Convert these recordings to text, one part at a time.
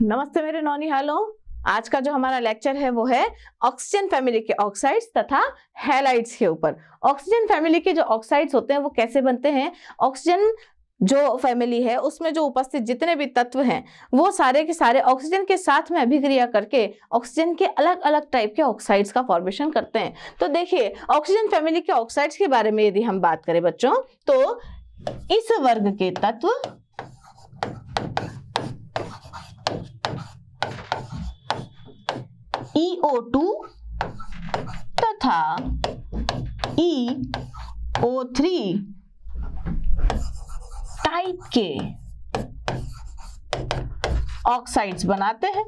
नमस्ते मेरे नौनिहालों। आज का जो हमारा लेक्चर है वो है ऑक्सीजन फैमिली के ऑक्साइड्स तथा हैलाइड्स के ऊपर। ऑक्सीजन फैमिली के जो ऑक्साइड्स होते हैं वो कैसे बनते हैं, ऑक्सीजन जो फैमिली है उसमें जो उपस्थित जितने भी तत्व हैं वो सारे के सारे ऑक्सीजन के साथ में अभिक्रिया करके ऑक्सीजन के अलग अलग टाइप के ऑक्साइड्स का फॉर्मेशन करते हैं। तो देखिए, ऑक्सीजन फैमिली के ऑक्साइड्स के बारे में यदि हम बात करें बच्चों, तो इस वर्ग के तत्व EO2 तथा EO3 टाइप के ऑक्साइड्स बनाते हैं।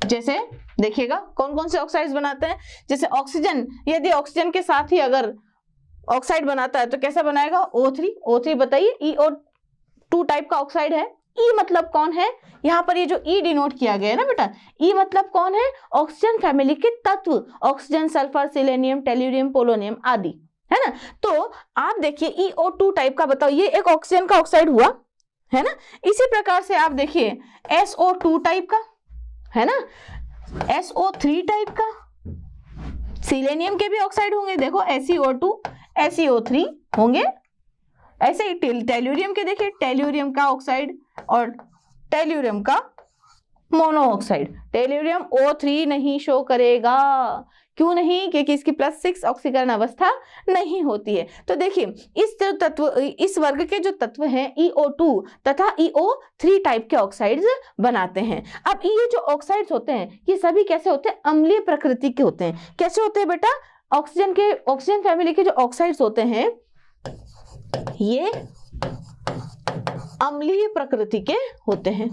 जैसे देखिएगा कौन कौन से ऑक्साइड्स बनाते हैं। जैसे ऑक्सीजन, यदि ऑक्सीजन के साथ ही अगर ऑक्साइड बनाता है तो कैसा बनाएगा, O3 बताइए, EO2 टाइप का ऑक्साइड है। E मतलब कौन है, यहाँ पर ये जो E डिनोट किया गया है ना बेटा, E मतलब कौन है, ऑक्सीजन फैमिली के तत्व, oxygen, sulphur, selenium, tellurium, polonium आदि, है ना। तो आप देखिए EO2 टाइप का बताओ, ये एक ऑक्सीजन का ऑक्साइड हुआ, है ना। इसी प्रकार से आप देखिए SO2 टाइप का, है ना, SO3 टाइप का, सिलेनियम के भी ऑक्साइड होंगे, देखो SeO2, SeO3 होंगे। ऐसे ही टेल्यूरियम के देखिए, टेल्यूरियम का ऑक्साइड और टेल्यूरियम का मोनो ऑक्साइड। टेल्यूरियम O3 नहीं शो करेगा, क्यों नहीं, क्योंकि इसकी +6 ऑक्सीकरण अवस्था नहीं होती है। तो देखिए इस जो तत्व, इस वर्ग के जो तत्व हैं EO2 तथा EO3 टाइप के ऑक्साइड्स बनाते हैं। अब ये जो ऑक्साइड्स होते हैं ये सभी कैसे होते हैं, अम्लीय प्रकृति के होते हैं। कैसे होते हैं बेटा, ऑक्सीजन फैमिली के जो ऑक्साइड्स होते हैं ये अम्लीय प्रकृति के होते हैं।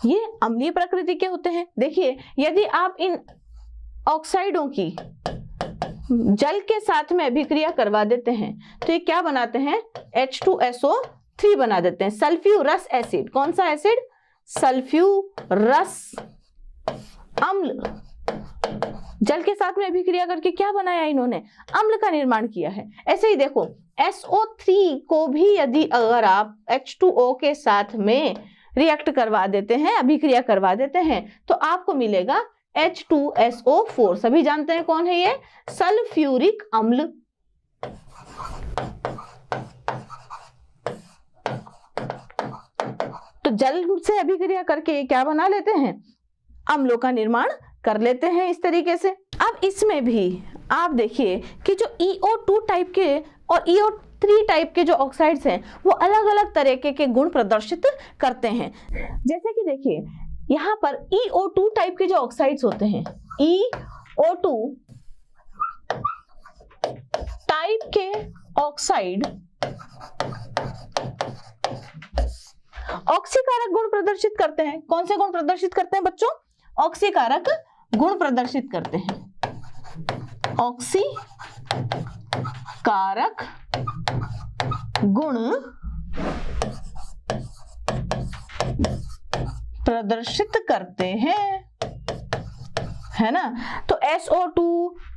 ये अम्लीय प्रकृति के होते हैं। देखिए यदि आप इन ऑक्साइडों की जल के साथ में अभिक्रिया करवा देते हैं तो ये क्या बनाते हैं, H2SO3 बना देते हैं। सल्फ्यूरस एसिड, कौन सा एसिड, सल्फ्यूरस अम्ल, जल के साथ में अभिक्रिया करके क्या बनाया इन्होंने, अम्ल का निर्माण किया है। ऐसे ही देखो SO3 को भी यदि अगर आप H2O के साथ में रिएक्ट करवा देते हैं, अभिक्रिया करवा देते हैं, तो आपको मिलेगा H2SO4। सभी जानते हैं कौन है ये, सल्फ्यूरिक अम्ल। तो जल से अभिक्रिया करके क्या बना लेते हैं, अम्लों का निर्माण कर लेते हैं इस तरीके से। अब इसमें भी आप देखिए कि जो EO2 टाइप के और EO3 टाइप के जो ऑक्साइड्स हैं वो अलग अलग तरीके के गुण प्रदर्शित करते हैं। जैसे कि देखिए यहाँ पर EO2 टाइप के जो ऑक्साइड्स होते हैं, EO2 टाइप के ऑक्साइड ऑक्सीकारक गुण प्रदर्शित करते हैं। कौन से गुण प्रदर्शित करते हैं बच्चों, ऑक्सीकारक गुण प्रदर्शित करते हैं। ऑक्सी कारक गुण प्रदर्शित करते हैं, है ना। तो SO2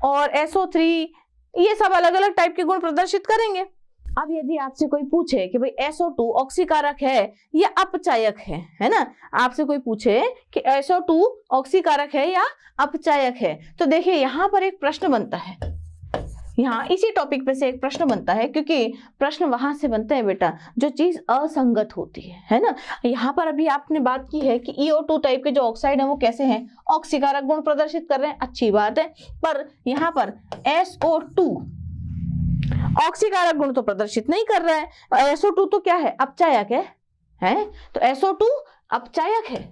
और SO3 ये सब अलग अलग टाइप के गुण प्रदर्शित करेंगे। अब यदि आपसे कोई पूछे कि भाई SO2 ऑक्सीकारक है या अपचायक है ना, आपसे कोई पूछे कि SO2 ऑक्सीकारक है या अपचायक है, तो देखिए यहाँ पर एक प्रश्न बनता है, यहाँ इसी टॉपिक पे से एक प्रश्न बनता है, क्योंकि प्रश्न वहां से बनते हैं बेटा जो चीज असंगत होती है ना। यहाँ पर अभी आपने बात की है कि EO2 टाइप के जो ऑक्साइड है वो कैसे हैं, ऑक्सीकारक गुण प्रदर्शित कर रहे हैं, अच्छी बात है। पर यहाँ पर SO2 ऑक्सीकारक गुण तो प्रदर्शित नहीं कर रहा है, SO2 तो क्या है, अपचायक है? तो SO2 अपचायक है,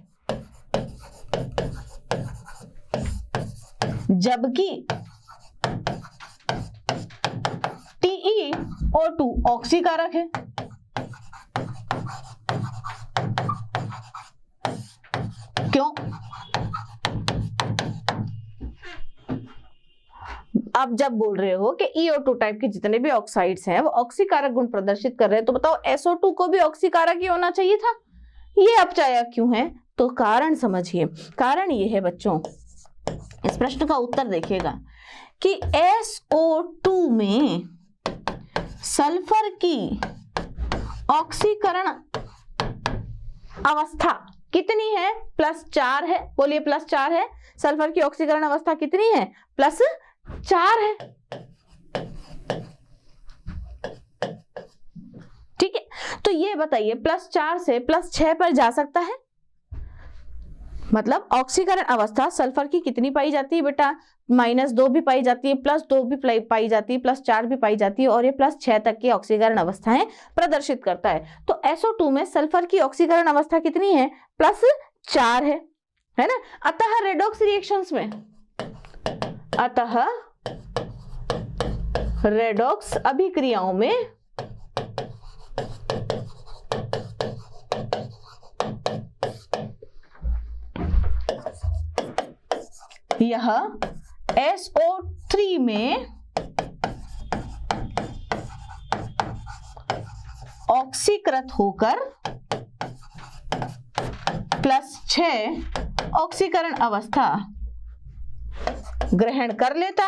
जबकि TeO2 ऑक्सीकारक है। क्यों, आप जब बोल रहे हो कि EO2 टाइप के जितने भी ऑक्साइड्स हैं वो ऑक्सीकारक गुण प्रदर्शित कर रहे हैं, तो बताओ SO2 को भी ऑक्सीकारक ही होना चाहिए था, ये अपचायक क्यों है? तो कारण समझिए, कारण ये है बच्चों इस प्रश्न का उत्तर देखिएगा कि SO2 में सल्फर की ऑक्सीकरण अवस्था कितनी है? +4 है। बोलिए +4 है। सल्फर की ऑक्सीकरण अवस्था कितनी है? +4 है। ठीक है, तो ये बताइए +4 से +6 पर जा सकता है? मतलब ऑक्सीकरण अवस्था सल्फर की कितनी पाई जाती है बेटा? -2 भी पाई जाती है, +2 भी पाई जाती है, +4 भी पाई जाती है, और ये +6 तक की ऑक्सीकरण अवस्थाएं प्रदर्शित करता है। तो SO2 में सल्फर की ऑक्सीकरण अवस्था कितनी है? +4 है ना। अतः रेडॉक्स रिएक्शंस में, अतः रेडॉक्स अभिक्रियाओं में यह SO3 में ऑक्सीकृत होकर +6 ऑक्सीकरण अवस्था ग्रहण कर लेता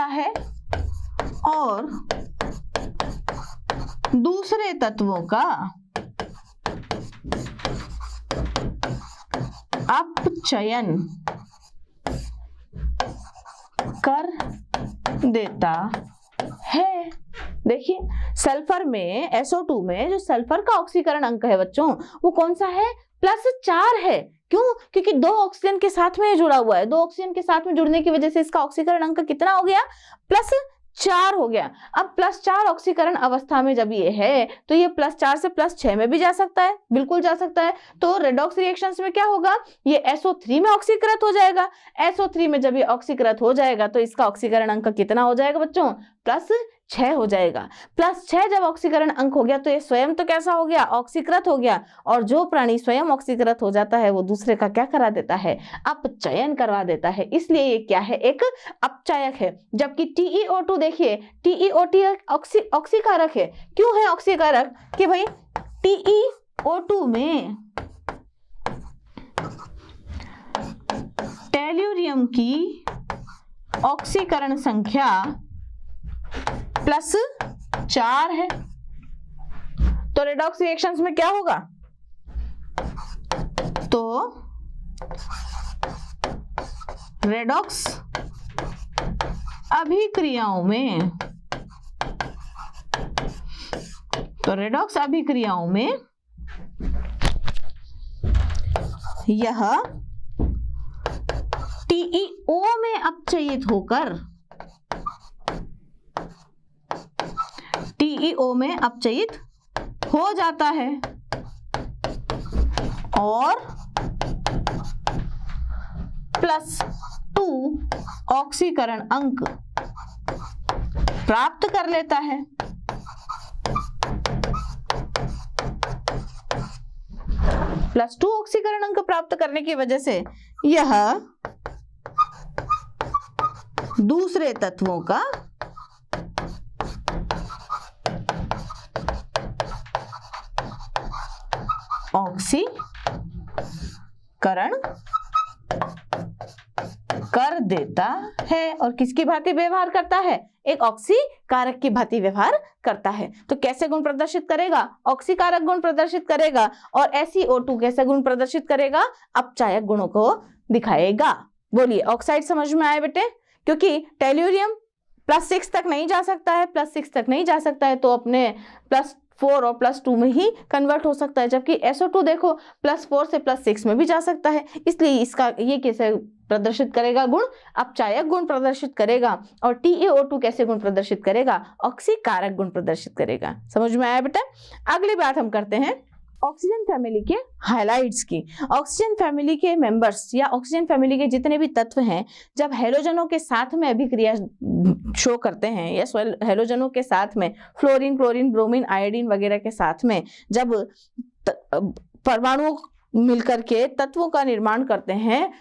है, और दूसरे तत्वों का अपचयन कर देता है। देखिए सल्फर में, SO2 में जो सल्फर का ऑक्सीकरण अंक है बच्चों, वो कौन सा है? +4 है। क्यों? क्योंकि 2 ऑक्सीजन के साथ में जुड़ा हुआ है। 2 ऑक्सीजन के साथ में जुड़ने की वजह से इसका ऑक्सीकरण अंक कितना हो गया? +4 हो गया। अब +4 ऑक्सीकरण अवस्था में जब ये है तो ये +4 से +6 में भी जा सकता है, बिल्कुल जा सकता है। तो रेडॉक्स रिएक्शंस में क्या होगा? ये SO3 में ऑक्सीकृत हो जाएगा। SO3 में जब ये ऑक्सीकृत हो जाएगा तो इसका ऑक्सीकरण अंक कितना हो जाएगा बच्चों? +6 हो जाएगा। +6 जब ऑक्सीकरण अंक हो गया तो ये स्वयं तो कैसा हो गया? ऑक्सीकृत हो गया। और जो प्राणी स्वयं ऑक्सीकृत हो जाता है वो दूसरे का क्या करा देता है? अपचयन करवा देता है। इसलिए ये क्या है? एक अपचायक है। जबकि TeO2 देखिए, TeO2 ऑक्सीकारक है। क्यों है ऑक्सीकारक? कि भाई TeO2 में टेल्यूरियम की ऑक्सीकरण संख्या +4 है। तो रेडॉक्स रिएक्शंस में क्या होगा? तो रेडॉक्स अभिक्रियाओं में, यह TeO में अपचयित होकर TeO में अपचयित हो जाता है और +2 ऑक्सीकरण अंक प्राप्त कर लेता है। +2 ऑक्सीकरण अंक प्राप्त करने की वजह से यह दूसरे तत्वों का ऑक्सीकरण कर देता है। और किसकी भांति व्यवहार करता है? एक ऑक्सीकारक की भांति व्यवहार करता है। तो कैसे गुण प्रदर्शित करेगा? ऑक्सीकारक गुण प्रदर्शित करेगा। और SeO2 कैसे गुण प्रदर्शित करेगा? अपचायक गुणों को दिखाएगा। बोलिए ऑक्साइड समझ में आए बेटे? क्योंकि टेल्यूरियम +6 तक नहीं जा सकता है, +6 तक नहीं जा सकता है तो अपने +4 और +2 में ही कन्वर्ट हो सकता है। जबकि SO2 देखो +4 से +6 में भी जा सकता है। इसलिए इसका ये कैसे प्रदर्शित करेगा? गुण अपचायक गुण प्रदर्शित करेगा। और TeO2 कैसे गुण प्रदर्शित करेगा? ऑक्सीकारक गुण प्रदर्शित करेगा। समझ में आया बेटा? अगली बात हम करते हैं ऑक्सीजन फैमिली के हाइलाइट्स की। ऑक्सीजन फैमिली के मेंबर्स या ऑक्सीजन फैमिली के जितने भी तत्व हैं, जब हेलोजनों के साथ में अभिक्रिया शो करते हैं या हेलोजनों के साथ में फ्लोरीन, क्लोरीन, ब्रोमीन, आयोडीन वगैरह के साथ में जब परमाणु मिलकर के तत्वों का निर्माण करते हैं,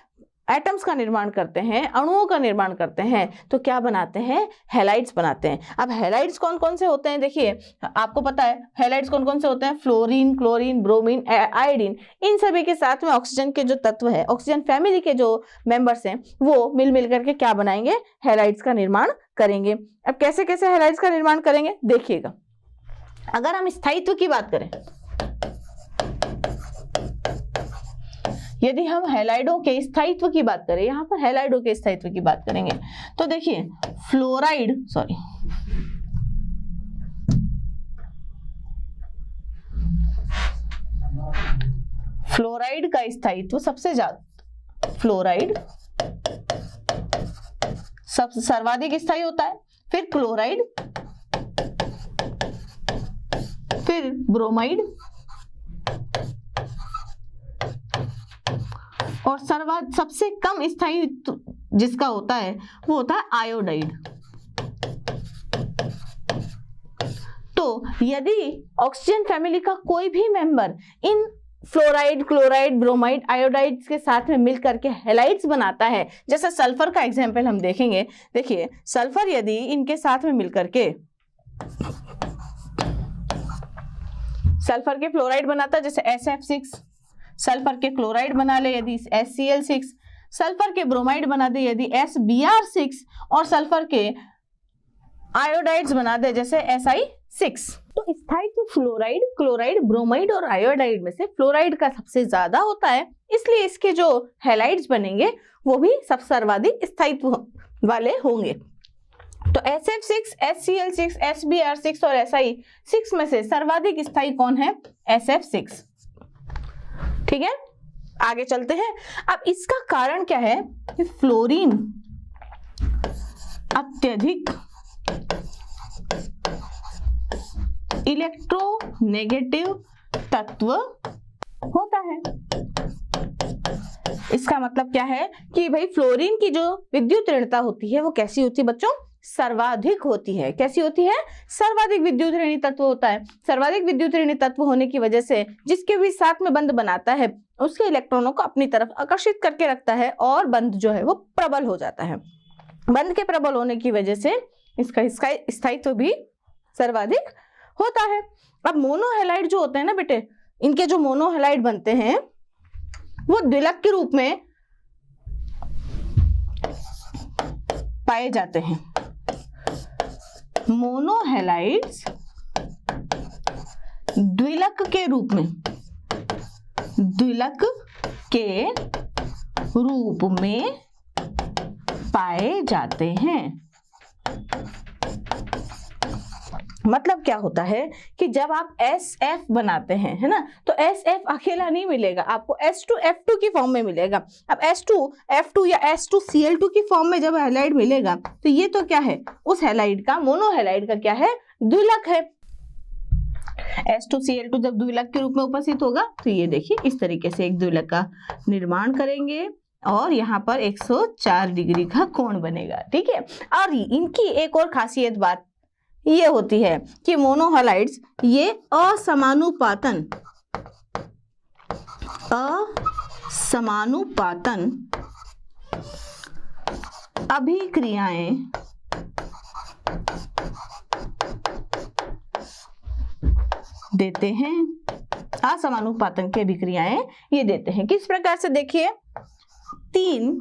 एटम्स का निर्माण करते हैं, अणुओं का निर्माण करते हैं, तो क्या बनाते हैं? हैलाइड्स बनाते हैं। अब हैलाइड्स कौन कौन से होते हैं? देखिए आपको पता है हैलाइड्स कौन कौन से होते हैं? Fluorine, chlorine, bromine, iodine. इन सभी के साथ में ऑक्सीजन के जो तत्व है, ऑक्सीजन फैमिली के जो मेंबर्स हैं, वो मिल मिल करके क्या बनाएंगे? हैलाइड्स का निर्माण करेंगे। अब कैसे कैसे हैलाइड्स का निर्माण करेंगे देखिएगा। अगर हम स्थायित्व की बात करें, यदि हम हैलाइडों के स्थायित्व की बात करें, यहां पर हैलाइडों के स्थायित्व की बात करेंगे, तो देखिए फ्लोराइड का स्थायित्व सबसे ज्यादा, फ्लोराइड सबसे सर्वाधिक स्थायी होता है, फिर क्लोराइड, फिर ब्रोमाइड, और सबसे कम स्थायी जिसका होता है वो होता है आयोडाइड। तो यदि ऑक्सीजन फैमिली का कोई भी member in fluoride, chloride, bromide, iodides के साथ में मिलकर के हैलाइड्स बनाता है, जैसे सल्फर का एग्जांपल हम देखेंगे। देखिए सल्फर यदि इनके साथ में मिलकर के सल्फर के फ्लोराइड बनाता है, जैसे SF6, सल्फर के क्लोराइड बना ले यदि SCl6, सल्फर के ब्रोमाइड बना दे यदि SBr6, और सल्फर के आयोडाइड्स बना दे जैसे Si6। तो स्थायित्व फ्लोराइड, क्लोराइड, ब्रोमाइड और आयोडाइड में से फ्लोराइड का सबसे ज्यादा होता है, इसलिए इसके जो हैलाइड्स बनेंगे वो भी सब सर्वाधिक स्थायित्व वाले होंगे। तो SF6, SCl6, SBr6 और Si6 में से सर्वाधिक स्थायी कौन है? SF6। ठीक है, आगे चलते हैं। अब इसका कारण क्या है? कि फ्लोरीन अत्यधिक इलेक्ट्रोनेगेटिव तत्व होता है। इसका मतलब क्या है कि भाई फ्लोरीन की जो विद्युत ऋणता होती है वो कैसी होती है बच्चों? सर्वाधिक होती है। कैसी होती है? सर्वाधिक विद्युत ऋणी तत्व होता है। सर्वाधिक विद्युत ऋणी तत्व होने की वजह से जिसके भी साथ में बंध बनाता है उसके इलेक्ट्रॉनों को अपनी तरफ आकर्षित करके रखता है और बंध जो है वो प्रबल हो जाता है। बंध के प्रबल होने की वजह से इसका स्थायित्व भी सर्वाधिक होता है। अब मोनोहैलाइड जो होते हैं ना बेटे, इनके जो मोनोहैलाइड बनते हैं वो द्विलक के रूप में पाए जाते हैं। मोनोहैलाइड्स द्विलक के रूप में पाए जाते हैं। मतलब क्या होता है कि जब आप SF बनाते हैं, है ना, तो SF अकेला नहीं मिलेगा, आपको H2F2 की फॉर्म में मिलेगा। अब H2F2 या H2Cl2 की फॉर्म में जब हैलाइड मिलेगा तो ये तो क्या है? उस हैलाइड का, मोनोहैलाइड का क्या है? द्विलक है। H2Cl2 जब द्विलक के रूप में उपस्थित होगा तो ये देखिए इस तरीके से एक द्विलक का निर्माण करेंगे और यहाँ पर 104 डिग्री का कोण बनेगा। ठीक है, और इनकी एक और खासियत बात ये होती है कि मोनोहैलाइड्स ये असमानुपातन अभिक्रियाएं देते हैं। असमानुपातन की अभिक्रियाएं ये देते हैं। किस प्रकार से? देखिए 3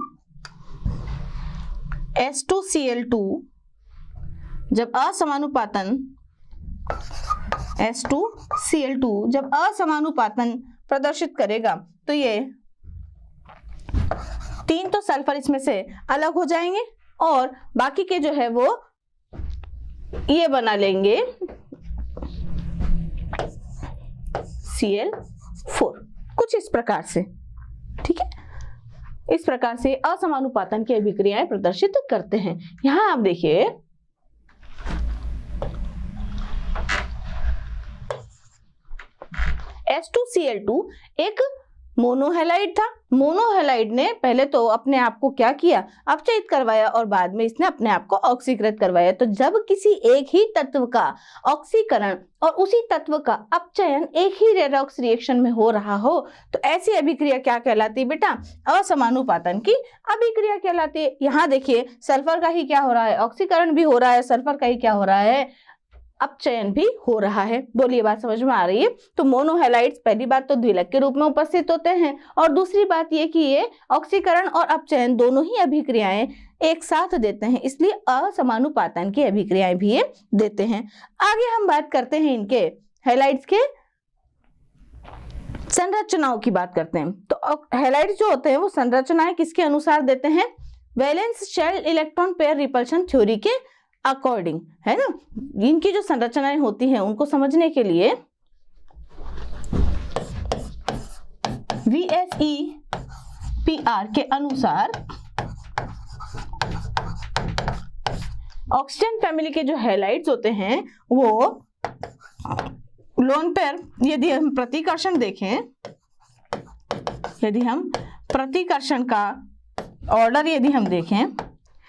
H2Cl2 जब असमानुपातन H2Cl2 जब असमानुपातन प्रदर्शित करेगा तो ये 3 तो सल्फर इसमें से अलग हो जाएंगे और बाकी के जो है वो ये बना लेंगे Cl4, कुछ इस प्रकार से। ठीक है, इस प्रकार से असमानुपातन की अभिक्रियाएं प्रदर्शित करते हैं। यहां आप देखिए H2Cl2 एक मोनोहेलाइड था। मोनोहेलाइड ने पहले तो अपने आप को क्या किया, अपचयित करवाया और बाद में इसने अपने आप को ऑक्सीकृत करवाया। तो जब किसी एक ही तत्व का ऑक्सीकरण और उसी तत्व का अपचयन एक ही रेडॉक्स रिएक्शन में हो रहा हो तो ऐसी अभिक्रिया क्या कहलाती है बेटा, असमानुपातन की अभिक्रिया कहलाती है। यहाँ देखिए सल्फर का ही क्या हो रहा है, ऑक्सीकरण भी हो रहा है, सल्फर का ही क्या हो रहा है, अपचयन भी हो रहा है। बोलिए बात समझ में आ रही है। तो मोनोहेलाइड्स पहली बात तो द्विलक के रूप में उपस्थित होते हैं और दूसरी बात ये कि ये ऑक्सीकरण और अपचयन दोनों ही अभिक्रियाएं एक साथ देते हैं, इसलिए असमानुपातन की अभिक्रियाएं भी ये देते हैं। आगे हम बात करते हैं इनके हैलाइड्स के संरचनाओं की बात करते हैं। तो हैलाइड्स जो होते हैं वो संरचनाएं किसके अनुसार देते हैं, valence shell electron pair repulsion theory के अकॉर्डिंग, है ना। इनकी जो संरचनाएं होती हैं उनको समझने के लिए VSEPR के अनुसार ऑक्सीजन फैमिली के जो हैलाइड्स होते हैं वो लोन पेयर, यदि हम प्रतिकर्षण देखें, यदि हम प्रतिकर्षण का ऑर्डर यदि हम देखें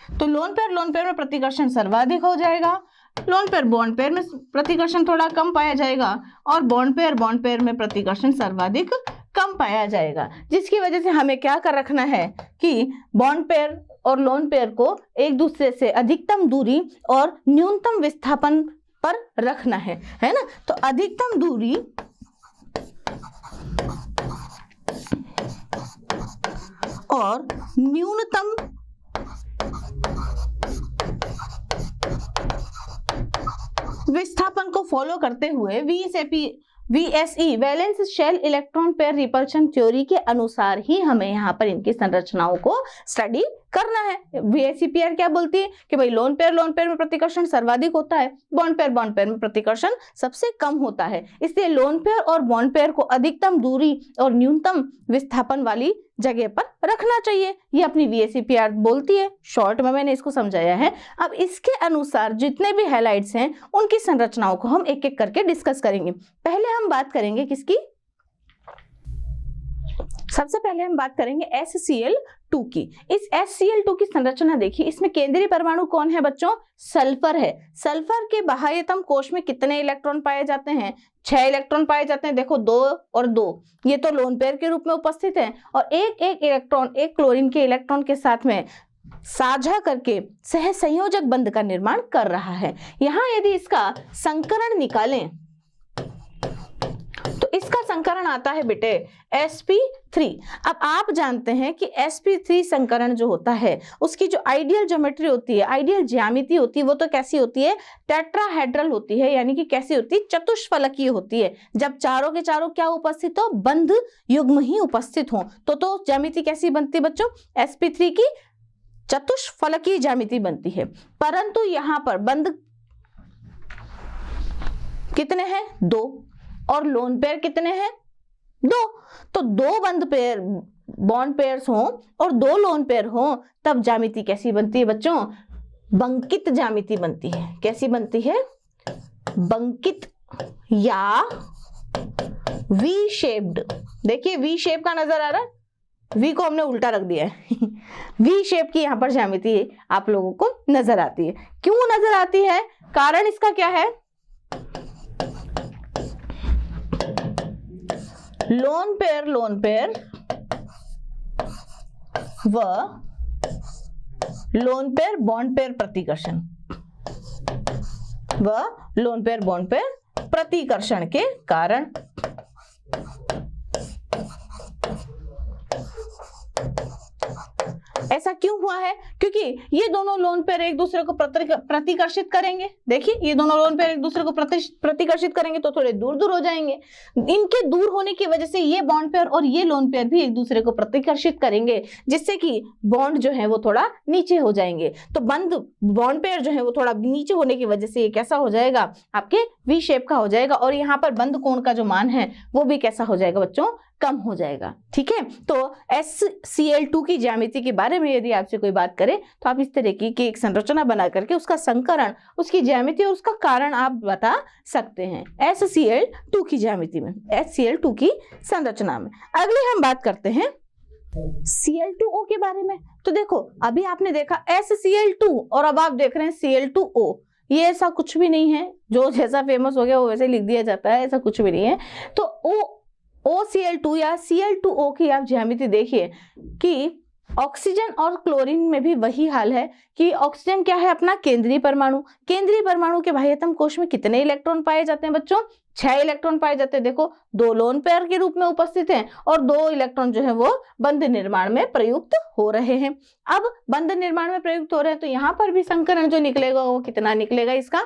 तो लोन पेयर में प्रतिकर्षण सर्वाधिक हो जाएगा, लोन पेयर बॉन्ड पेयर में प्रतिकर्षण थोड़ा कम पाया जाएगा और बॉन्ड पेयर में प्रतिकर्षण सर्वाधिक कम पाया जाएगा। जिसकी वजह से हमें क्या कर रखना है कि बॉन्ड पेयर और लोन पेयर को एक दूसरे से अधिकतम दूरी और न्यूनतम विस्थापन पर रखना है ना। तो अधिकतम दूरी और न्यूनतम विस्थापन को फॉलो करते हुए VSE valence shell electron pair repulsion theory के अनुसार ही हमें यहाँ पर इनकी संरचनाओं को स्टडी करना है। VSEPR क्या बोलती है कि भाई लोन पेयर में प्रतिकर्षण सर्वाधिक होता है, बॉन्ड पेयर में प्रतिकर्षण सबसे कम होता है, इसलिए लोन पेयर और बॉन्ड पेयर को अधिकतम दूरी और न्यूनतम विस्थापन वाली जगह पर रखना चाहिए। ये अपनी VSEPR बोलती है, शॉर्ट में मैंने इसको समझाया है। अब इसके अनुसार जितने भी हैलाइड्स हैं उनकी संरचनाओं को हम एक एक करके डिस्कस करेंगे। पहले हम बात करेंगे किसकी, सबसे पहले हम बात करेंगे HCl2 की। इस HCl2 की संरचना देखिए, इसमें केंद्रीय परमाणु कौन है बच्चों, सल्फर है। सल्फर के बाह्यतम कोश में कितने इलेक्ट्रॉन पाए जाते हैं, 6 इलेक्ट्रॉन पाए जाते हैं। देखो 2 और 2, ये तो लोन पेयर के रूप में उपस्थित है और एक एक इलेक्ट्रॉन एक क्लोरीन के इलेक्ट्रॉन के साथ में साझा करके सह संयोजक बंध का निर्माण कर रहा है। यहाँ यदि इसका संकरण निकालें तो इसका संकरण आता है बेटे sp3। अब आप जानते हैं कि sp3 संकरण जो होता है उसकी जो आइडियल ज्योमेट्री होती है, आइडियल ज्यामिति होती है, वो तो कैसी होती है, टेट्राहेड्रल होती है, यानी कि कैसी होती है, चतुष्फलकीय होती है। जब चारों के चारों क्या उपस्थित हो, बंध युग्म ही उपस्थित हो तो ज्यामिति कैसी बनती है बच्चों, sp3 की चतुष्फलकीय ज्यामिति बनती है। परंतु यहाँ पर बंध कितने हैं, 2, और लोन पेयर कितने हैं, 2। तो 2 बॉन्ड पेयर्स हो और 2 लोन पेयर हो तब ज्यामिति कैसी बनती है बच्चों, बंकित ज्यामिति बनती है। कैसी बनती है, बंकित या वी शेप्ड। देखिए वी शेप का नजर आ रहा है, वी को हमने उल्टा रख दिया है वी शेप की यहाँ पर ज्यामिति आप लोगों को नजर आती है। क्यों नजर आती है, कारण इसका क्या है, लोन पेयर व लोन पेयर बॉन्ड पेयर प्रतिकर्षण व लोन पेयर बॉन्ड पेयर प्रतिकर्षण के कारण। ऐसा क्यों हुआ है, क्योंकि ये दोनों लोन पेयर एक दूसरे को प्रतिकर्षित करेंगे। देखिए ये दोनों लोन पेयर एक दूसरे को प्रतिकर्षित करेंगे तो थोड़े दूर दूर हो जाएंगे। इनके दूर होने की वजह से ये बॉन्ड पेयर और ये लोन पेयर भी एक दूसरे को प्रतिकर्षित करेंगे, जिससे कि बॉन्ड जो है वो थोड़ा नीचे हो जाएंगे। तो बॉन्ड पेयर जो है वो थोड़ा नीचे होने की वजह से ये कैसा हो जाएगा, आपके वी शेप का हो जाएगा और यहाँ पर बंद कोण का जो मान है वो भी कैसा हो जाएगा बच्चों, कम हो जाएगा। ठीक है, तो HCl2 की ज्यामिति के बारे में में यदि आपसे कोई बात करे तो आप इस तरीके की एक संरचना बना करके उसका संकरण, उसकी ज्यामिति और उसका कारण आप बता सकते हैं HCl2 की ज्यामिति में, HCl2 की संरचना में। अगले हम बात करते हैं Cl2O के बारे में। तो देखो अभी आपने देखा HCl2 और अब आप देख रहे हैं Cl2O, ये ऐसा कुछ भी नहीं है, जो जैसा फेमस हो गया वो वैसे लिख दिया जाता है, ऐसा कुछ भी नहीं है। तो OCl2 या Cl2O की आप ज्यामिति देखिए कि ऑक्सीजन और क्लोरीन में भी वही हाल है कि ऑक्सीजन क्या है, अपना केंद्रीय परमाणु। केंद्रीय परमाणु के बाह्यतम कोश में कितने इलेक्ट्रॉन पाए जाते हैं बच्चों? 6 इलेक्ट्रॉन पाए जाते हैं। देखो 2 लोन पेयर के रूप में उपस्थित हैं और 2 इलेक्ट्रॉन जो है वो बंध निर्माण में प्रयुक्त हो रहे हैं। अब बंध निर्माण में प्रयुक्त हो रहे हैं तो यहाँ पर भी संकरण जो निकलेगा वो कितना निकलेगा इसका,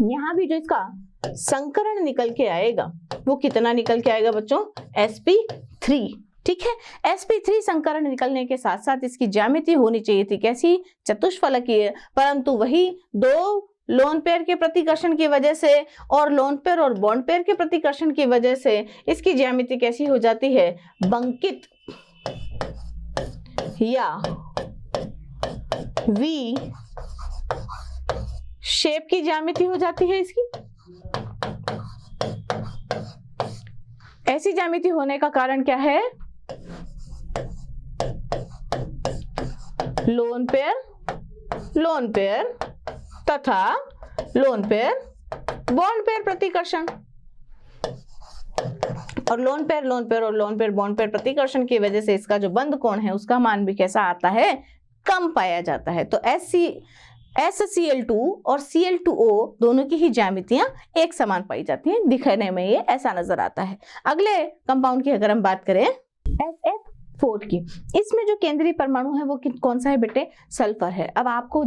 यहाँ भी जो इसका संकरण निकल के आएगा वो कितना निकल के आएगा बच्चों? sp3। ठीक है, sp3 संकरण निकलने के साथ साथ इसकी ज्यामिति होनी चाहिए थी कैसी? चतुष्फलकीय, परंतु वही 2 लोन पेयर के प्रतिकर्षण की वजह से और लोन पेयर और बॉन्ड पेयर के प्रतिकर्षण की वजह से इसकी ज्यामिति कैसी हो जाती है? बंकित या वी शेप की ज्यामिति हो जाती है इसकी। ऐसी ज्यामिति होने का कारण क्या है? लोन पेयर तथा लोन पेयर बॉन्ड पेयर प्रतिकर्षण, और लोन पेयर और लोन पेयर बॉन्ड पेयर प्रतिकर्षण की वजह से इसका जो बंध कोण है उसका मान भी कैसा आता है? कम पाया जाता है। तो HCl2 और Cl2O दोनों की ही ज्यामितियां एक समान पाई जाती हैं, दिखने में ये ऐसा नजर आता है। अगले कंपाउंड की अगर हम बात करें SF4 की, इसमें जो केंद्रीय परमाणु है वो कौन सा है बेटे? सल्फर है। अब आपको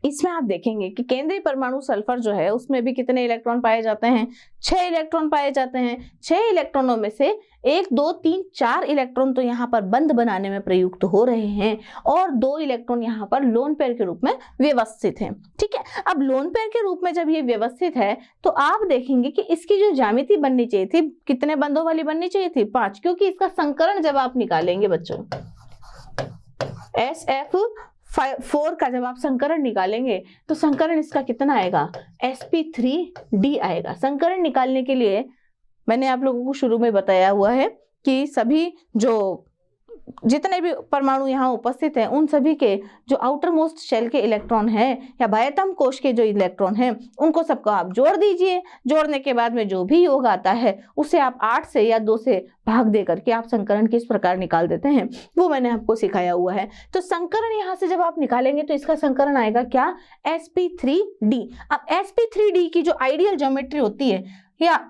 इसमें आप देखेंगे कि केंद्रीय परमाणु सल्फर जो है उसमें भी कितने इलेक्ट्रॉन पाए जाते हैं? 6 इलेक्ट्रॉन पाए जाते हैं। 6 इलेक्ट्रॉनों में से 1, 2, 3, 4 इलेक्ट्रॉन तो यहाँ पर बंध बनाने में प्रयुक्त हो रहे हैं और 2 इलेक्ट्रॉन यहाँ पर लोन पेयर के रूप में व्यवस्थित हैं। ठीक है, अब लोन पेयर के रूप में जब ये व्यवस्थित है तो आप देखेंगे कि इसकी जो ज्यामिति बननी चाहिए थी, कितने बंधों वाली बननी चाहिए थी? 5, क्योंकि इसका संकरण जब आप निकालेंगे बच्चों, SF4 का जब आप संकरण निकालेंगे तो संकरण इसका कितना आएगा? sp3d आएगा। संकरण निकालने के लिए मैंने आप लोगों को शुरू में बताया हुआ है कि सभी जो जितने भी परमाणु यहाँ उपस्थित हैं उन सभी के जो आउटर मोस्ट शेल के इलेक्ट्रॉन हैं या बाह्यतम कोश के जो इलेक्ट्रॉन हैं उनको सबको आप जोड़ दीजिए। जोड़ने के बाद में जो भी योग आता है उसे आप 8 से या 2 से भाग दे करके आप संकरण किस प्रकार निकाल देते हैं वो मैंने आपको सिखाया हुआ है। तो संकरण यहाँ से जब आप निकालेंगे तो इसका संकरण आएगा क्या? sp3d। अब sp3d की जो आइडियल ज्योमेट्री होती है या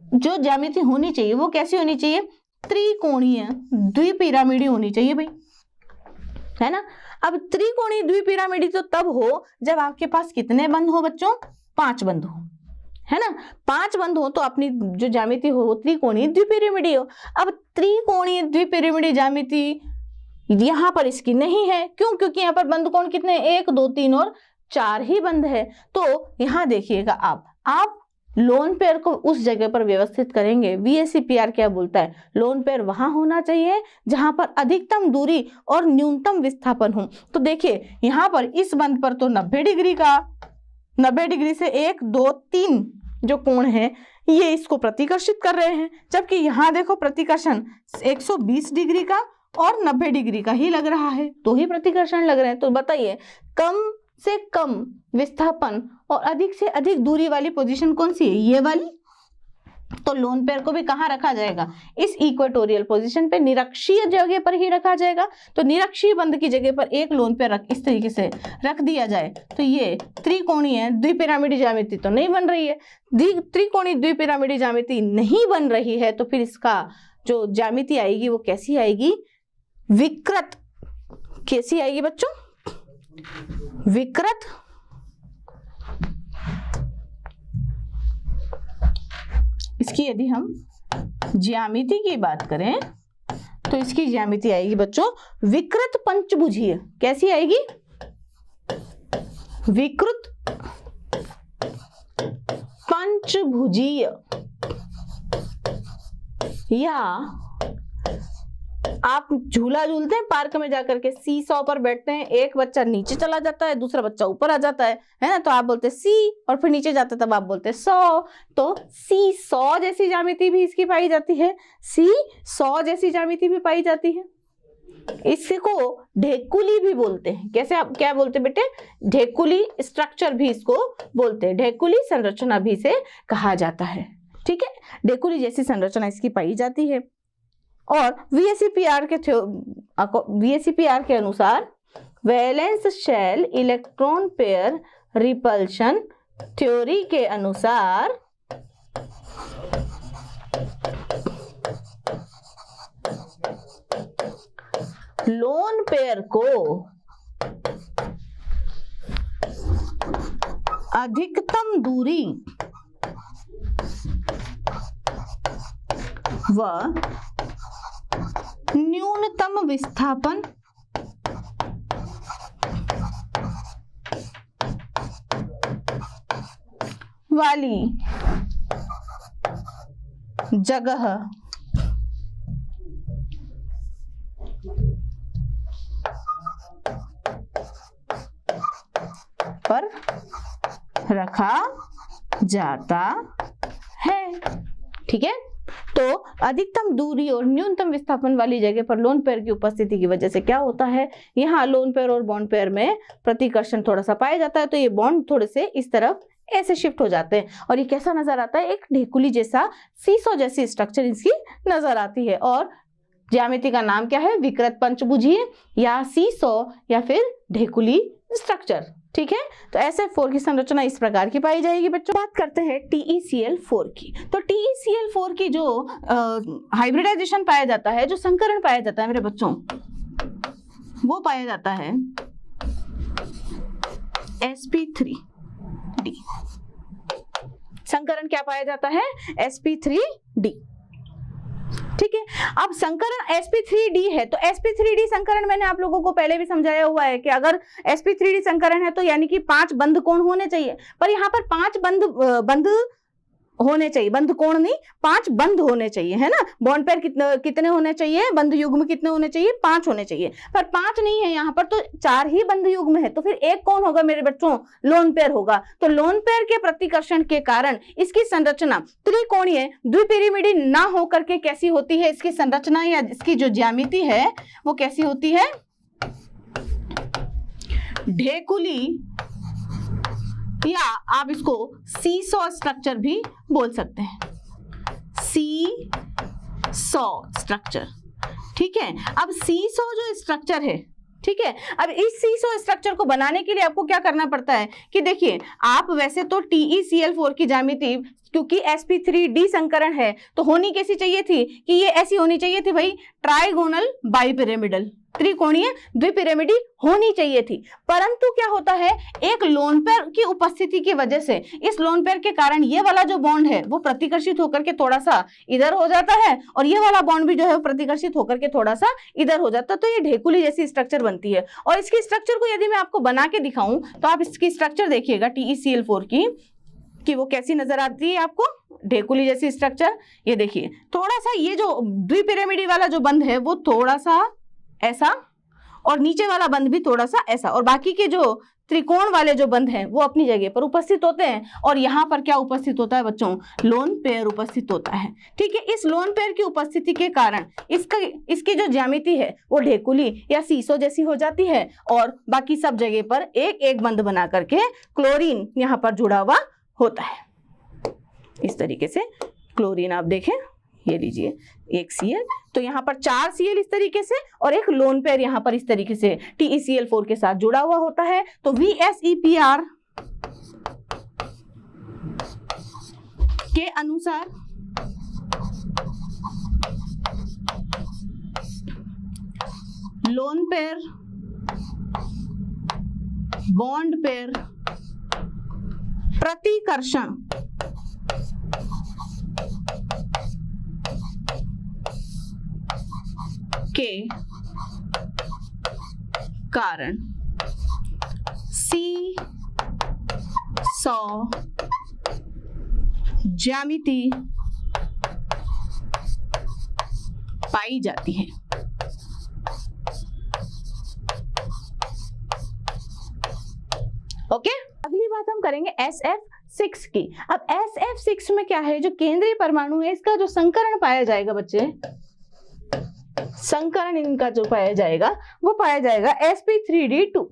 जो ज्यामिति होनी चाहिए वो कैसी होनी चाहिए? त्रिकोणीय द्विपिरामिडी होनी चाहिए भाई, है ना। अब त्रिकोणीय द्विपिरामिडी तो तब हो जब आपके पास कितने बंध हो बच्चों? 5 बंध हो, है ना। 5 बंध हो तो अपनी जो ज्यामिति हो त्रिकोणीय द्विपिरामिडी हो। अब त्रिकोणीय द्विपिरामिडी ज्यामिति यहाँ पर इसकी नहीं है, क्यों? क्योंकि यहाँ पर बंध कोण कितने? 1, 2, 3 और 4 ही बंध है। तो यहाँ देखिएगा आप लोन पेयर को उस जगह पर व्यवस्थित करेंगे। VSEPR क्या बोलता है? लोन पेयर वहां होना चाहिए जहां पर अधिकतम दूरी और न्यूनतम विस्थापन हो। तो देखिए यहाँ पर इस बंध पर तो 90 डिग्री से 1, 2, 3 जो कोण है ये इसको प्रतिकर्षित कर रहे हैं, जबकि यहाँ देखो प्रतिकर्षण 120 डिग्री का और 90 डिग्री का ही लग रहा है, तो ही प्रतिकर्षण लग रहे हैं। तो बताइए कम से कम विस्थापन और अधिक से अधिक दूरी वाली पोजीशन कौन सी है? ये वाली। तो लोन पेयर को भी कहाँ रखा जाएगा? इस इक्वेटोरियल पोजीशन पे, निरक्षीय जगह पर ही रखा जाएगा। तो निरक्षीय बंध की जगह पर एक लोन पेयर इस तरीके से रख दिया जाए तो ये त्रिकोणीय द्विपिरामिडी ज्यामिति तो नहीं बन रही है। त्रिकोणीय द्विपिरामिडी ज्यामिति नहीं बन रही है तो फिर इसका जो ज्यामिति आएगी वो कैसी आएगी? विकृत। कैसी आएगी बच्चों? विकृत। इसकी यदि हम ज्यामिति की बात करें तो इसकी ज्यामिति आएगी बच्चों विकृत पंचभुजीय। कैसी आएगी? विकृत पंचभुजीय या आप झूला झूलते हैं पार्क में जाकर के, सी सॉ पर बैठते हैं, एक बच्चा नीचे चला जाता है, दूसरा बच्चा ऊपर आ जाता है ना, तो आप बोलते हैं सी, और फिर नीचे जाता है तब आप बोलते हैं सॉ। तो सी सॉ जैसी ज्यामिति भी इसकी पाई जाती है, सी सॉ जैसी ज्यामिति भी पाई जाती है। इसको ढेकुली भी बोलते हैं। कैसे, आप क्या बोलते हैं बेटे? ढेकुली स्ट्रक्चर भी इसको बोलते हैं, ढेकुली संरचना भी इसे कहा जाता है। ठीक है, ढेकुली जैसी संरचना इसकी पाई जाती है। और VSEPR के अनुसार valence shell electron pair repulsion theory के अनुसार लोन पेयर को अधिकतम दूरी व न्यूनतम विस्थापन वाली जगह पर रखा जाता है। ठीक है, तो अधिकतम दूरी और न्यूनतम विस्थापन वाली जगह पर लोन पेयर की उपस्थिति की वजह से क्या होता है, यहाँ लोन पेयर और बॉन्ड पेयर में प्रतिकर्षण थोड़ा सा पाया जाता है, तो ये बॉन्ड थोड़े से इस तरफ ऐसे शिफ्ट हो जाते हैं और ये कैसा नजर आता है, एक ढेकुली जैसा, सीसो जैसी स्ट्रक्चर इसकी नजर आती है। और ज्यामिति का नाम क्या है? विकृत पंचभुजीय या सीसो या फिर ढेकुली स्ट्रक्चर। ठीक है, तो SF4 की संरचना इस प्रकार की पाई जाएगी। बच्चों, बात करते हैं TeCl4 की। तो TeCl4 की जो हाइब्रिडाइजेशन पाया जाता है, जो संकरण पाया जाता है मेरे बच्चों, वो पाया जाता है sp3d। संकरण क्या पाया जाता है? sp3d। ठीक है, अब संकरण sp3d है, तो sp3d संकरण मैंने आप लोगों को पहले भी समझाया हुआ है कि अगर sp3d संकरण है तो यानी कि 5 बंध कोण होने चाहिए, पर यहाँ पर 5 बंध होने चाहिए, बंध कोण नहीं, 5 बंध होने चाहिए, है ना। बॉन्ड पेयर कितने होने चाहिए, बंध युग्म कितने होने चाहिए? 5 होने चाहिए, पर 5 नहीं है यहाँ पर, तो 4 ही बंध युग्म है, तो फिर एक कौन होगा मेरे बच्चों? लोन पेयर होगा। तो लोन पेयर के प्रतिकर्षण के कारण इसकी संरचना त्रिकोणीय द्विपिरामिडी ना होकर के कैसी होती है? इसकी संरचना या इसकी जो ज्यामिति है वो कैसी होती है? ढेकुली, या आप इसको सीसॉ स्ट्रक्चर भी बोल सकते हैं, सीसॉ स्ट्रक्चर। ठीक है, अब सीसॉ जो स्ट्रक्चर है, ठीक है, अब इस सीसॉ स्ट्रक्चर को बनाने के लिए आपको क्या करना पड़ता है कि देखिए, आप वैसे तो TeCl4 की ज्यामिति, क्योंकि sp3d संकरण है तो होनी कैसी चाहिए थी कि ये ऐसी होनी चाहिए थी भाई, ट्राइगोनल बाइपिरामिडल, त्रिकोणीय द्विपिरामिडी होनी चाहिए थी। परंतु क्या होता है, एक लोन पेयर की उपस्थिति की वजह से, इस लोन पेयर के कारण ये वाला जो बॉन्ड है वो प्रतिकर्षित होकर के थोड़ा सा इधर हो जाता है, और ये वाला बॉन्ड भी जो है वो प्रतिकर्षित होकर के थोड़ा सा इधर हो जाता है, तो ये ढेकुली जैसी स्ट्रक्चर बनती है। और इसकी स्ट्रक्चर को यदि मैं आपको बना के दिखाऊं तो आप इसकी स्ट्रक्चर देखिएगा TeCl4 की, कि वो कैसी नजर आती है आपको, ढेकुली जैसी स्ट्रक्चर। ये देखिए, थोड़ा सा ये जो द्विपिरामिडी वाला जो बंध है वो थोड़ा सा ऐसा, और नीचे वाला बंध भी थोड़ा सा ऐसा, और बाकी के जो त्रिकोण वाले जो बंध हैं वो अपनी जगह पर उपस्थित होते हैं। और यहाँ पर क्या उपस्थित होता है बच्चों? लोन पेयर उपस्थित होता है। ठीक है, इस लोन पेयर की उपस्थिति के कारण इसकी जो ज्यामिति है वो ढेकुली या सीसो जैसी हो जाती है, और बाकी सब जगह पर एक एक बंध बना करके क्लोरीन यहाँ पर जुड़ा हुआ होता है। इस तरीके से क्लोरीन आप देखें, ये लीजिए एक Cl, तो यहाँ पर 4 Cl इस तरीके से, और एक लोन पेयर यहाँ पर इस तरीके से TeCl4 के साथ जुड़ा हुआ होता है। तो VSEPR के अनुसार लोन पेयर, बॉन्ड पेयर प्रतिकर्षण के कारण C 100 ज्यामिति पाई जाती है। ओके, अगली बात हम करेंगे SF6 की। अब SF6 में क्या है, जो केंद्रीय परमाणु है इसका जो संकरण पाया जाएगा बच्चे, संकरण इनका जो पाया जाएगा वो पाया जाएगा sp3d2,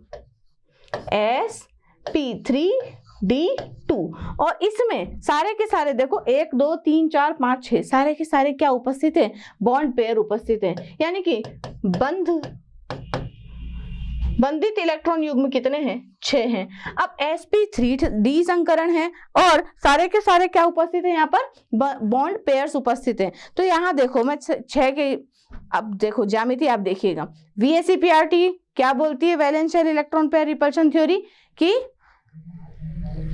sp3d2। और इसमें सारे के सारे देखो 1 2 3 4 5 6 सारे के सारे क्या उपस्थित है, बॉन्ड पेयर उपस्थित है, यानी कि बंधित इलेक्ट्रॉन युग्म कितने हैं, 6 हैं। अब sp3d संकरण है और सारे के सारे क्या उपस्थित है, यहाँ पर बॉन्ड पेयर्स उपस्थित हैं। तो यहाँ देखो मैं 6 के, अब देखो ज्यामिति आप देखिएगा, VSEPRT क्या बोलती है, valence shell electron pair repulsion theory, कि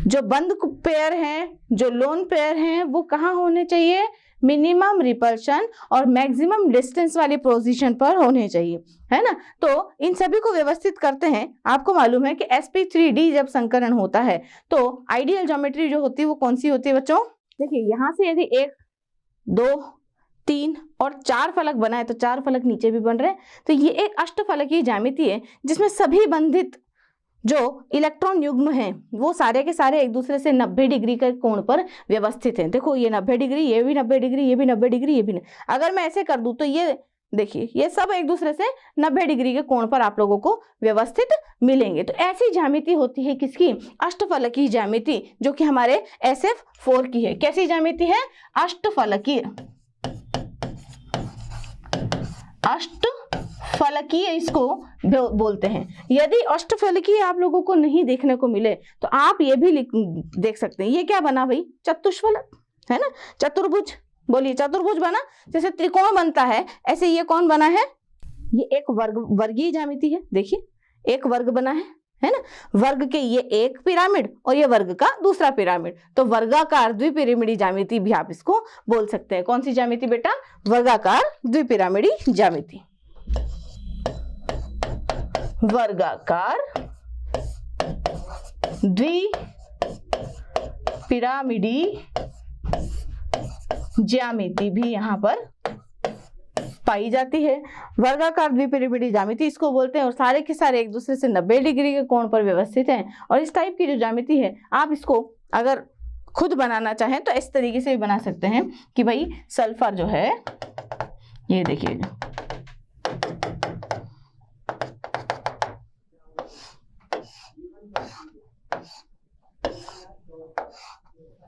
जो बंद पेयर हैं, जो लोन पेयर हैं, वो कहाँ होने चाहिए, मिनिमम रिपल्शन और मैक्सिमम डिस्टेंस वाली पोजीशन पर होने चाहिए, है ना। तो इन सभी को व्यवस्थित करते हैं। आपको मालूम है कि sp3d जब संकरण होता है तो आइडियल ज्योमेट्री जो होती है वो कौन सी होती है बच्चों, देखिए यहाँ से यदि 1 2 3 और 4 फलक बना है तो 4 फलक नीचे भी बन रहे हैं, तो ये एक अष्टफलकीय ज्यामिति है जिसमें सभी बंधित जो इलेक्ट्रॉन युग्म हैं वो सारे के सारे एक दूसरे से 90 डिग्री के कोण पर व्यवस्थित हैं। देखो ये 90 डिग्री, ये भी 90 डिग्री, ये भी 90 डिग्री, ये भी अगर मैं ऐसे कर दूं तो ये देखिए ये सब एक दूसरे से 90 डिग्री के कोण पर आप लोगों को व्यवस्थित मिलेंगे। तो ऐसी ज्यामिति होती है किसकी, अष्टफलकीय ज्यामिति, जो कि हमारे SF4 की है। कैसी ज्यामिति है, अष्टफलकीय, अष्टफलकीय इसको बोलते हैं। यदि अष्टफलकीय आप लोगों को नहीं देखने को मिले तो आप ये भी देख सकते हैं, ये क्या बना भाई, चतुष्फलक, है ना, चतुर्भुज, बोलिए चतुर्भुज बना। जैसे त्रिकोण बनता है ऐसे ये कौन बना है, ये एक वर्गीय ज्यामिति है। देखिए एक वर्ग बना है ना, वर्ग के ये एक पिरामिड और ये वर्ग का दूसरा पिरामिड, तो वर्गाकार द्विपिरामिडी ज्यामिति भी आप इसको बोल सकते हैं। कौन सी ज्यामिति बेटा, वर्गाकार द्विपिरामिडी ज्यामिति, वर्गाकार द्विपिरामिडी ज्यामिति भी यहाँ पर पाई जाती है। वर्गाकार द्विपिरामिडी ज्यामिति इसको बोलते हैं और सारे के सारे एक दूसरे से 90 डिग्री के कोण पर व्यवस्थित हैं। और इस टाइप की जो ज्यामिति है आप इसको अगर खुद बनाना चाहें तो इस तरीके से भी बना सकते हैं कि भाई सल्फर जो है, ये देखिए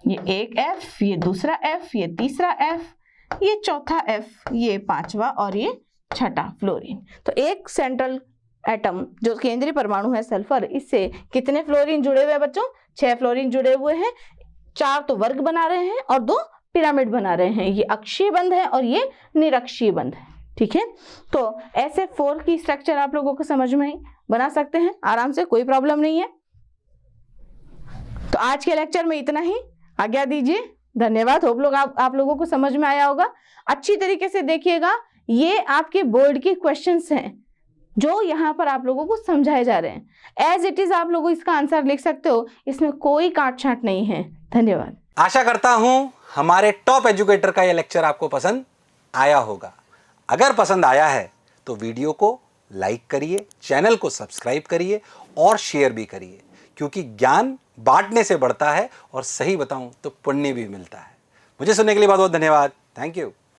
ये एक F, ये दूसरा F, ये तीसरा F, ये चौथा F, ये पांचवा और ये छठा फ्लोरीन। तो एक सेंट्रल एटम जो केंद्रीय परमाणु है सल्फर, इससे कितने फ्लोरीन जुड़े हुए हैं बच्चों, 6 फ्लोरीन जुड़े हुए हैं। 4 तो वर्ग बना रहे हैं और 2 पिरामिड बना रहे हैं। ये अक्षीय बंध है और ये निरक्षीय बंध है, ठीक है। तो SF4 की स्ट्रक्चर आप लोगों को समझ में बना सकते हैं आराम से, कोई प्रॉब्लम नहीं है। तो आज के लेक्चर में इतना ही, आज्ञा दीजिए, धन्यवाद। होप लोग आप लोगों को समझ में आया होगा। अच्छी तरीके से देखिएगा, ये आपके बोर्ड के क्वेश्चंस हैं जो यहाँ पर आप लोगों को समझाए जा रहे हैं। एज इट इज आप लोगों इसका आंसर लिख सकते हो, इसमें कोई काट छांट नहीं है। धन्यवाद। आशा करता हूं हमारे टॉप एजुकेटर का यह लेक्चर आपको पसंद आया होगा। अगर पसंद आया है तो वीडियो को लाइक करिए, चैनल को सब्सक्राइब करिए और शेयर भी करिए, क्योंकि ज्ञान बांटने से बढ़ता है और सही बताऊं तो पुण्य भी मिलता है। मुझे सुनने के लिए बहुत बहुत धन्यवाद। Thank you.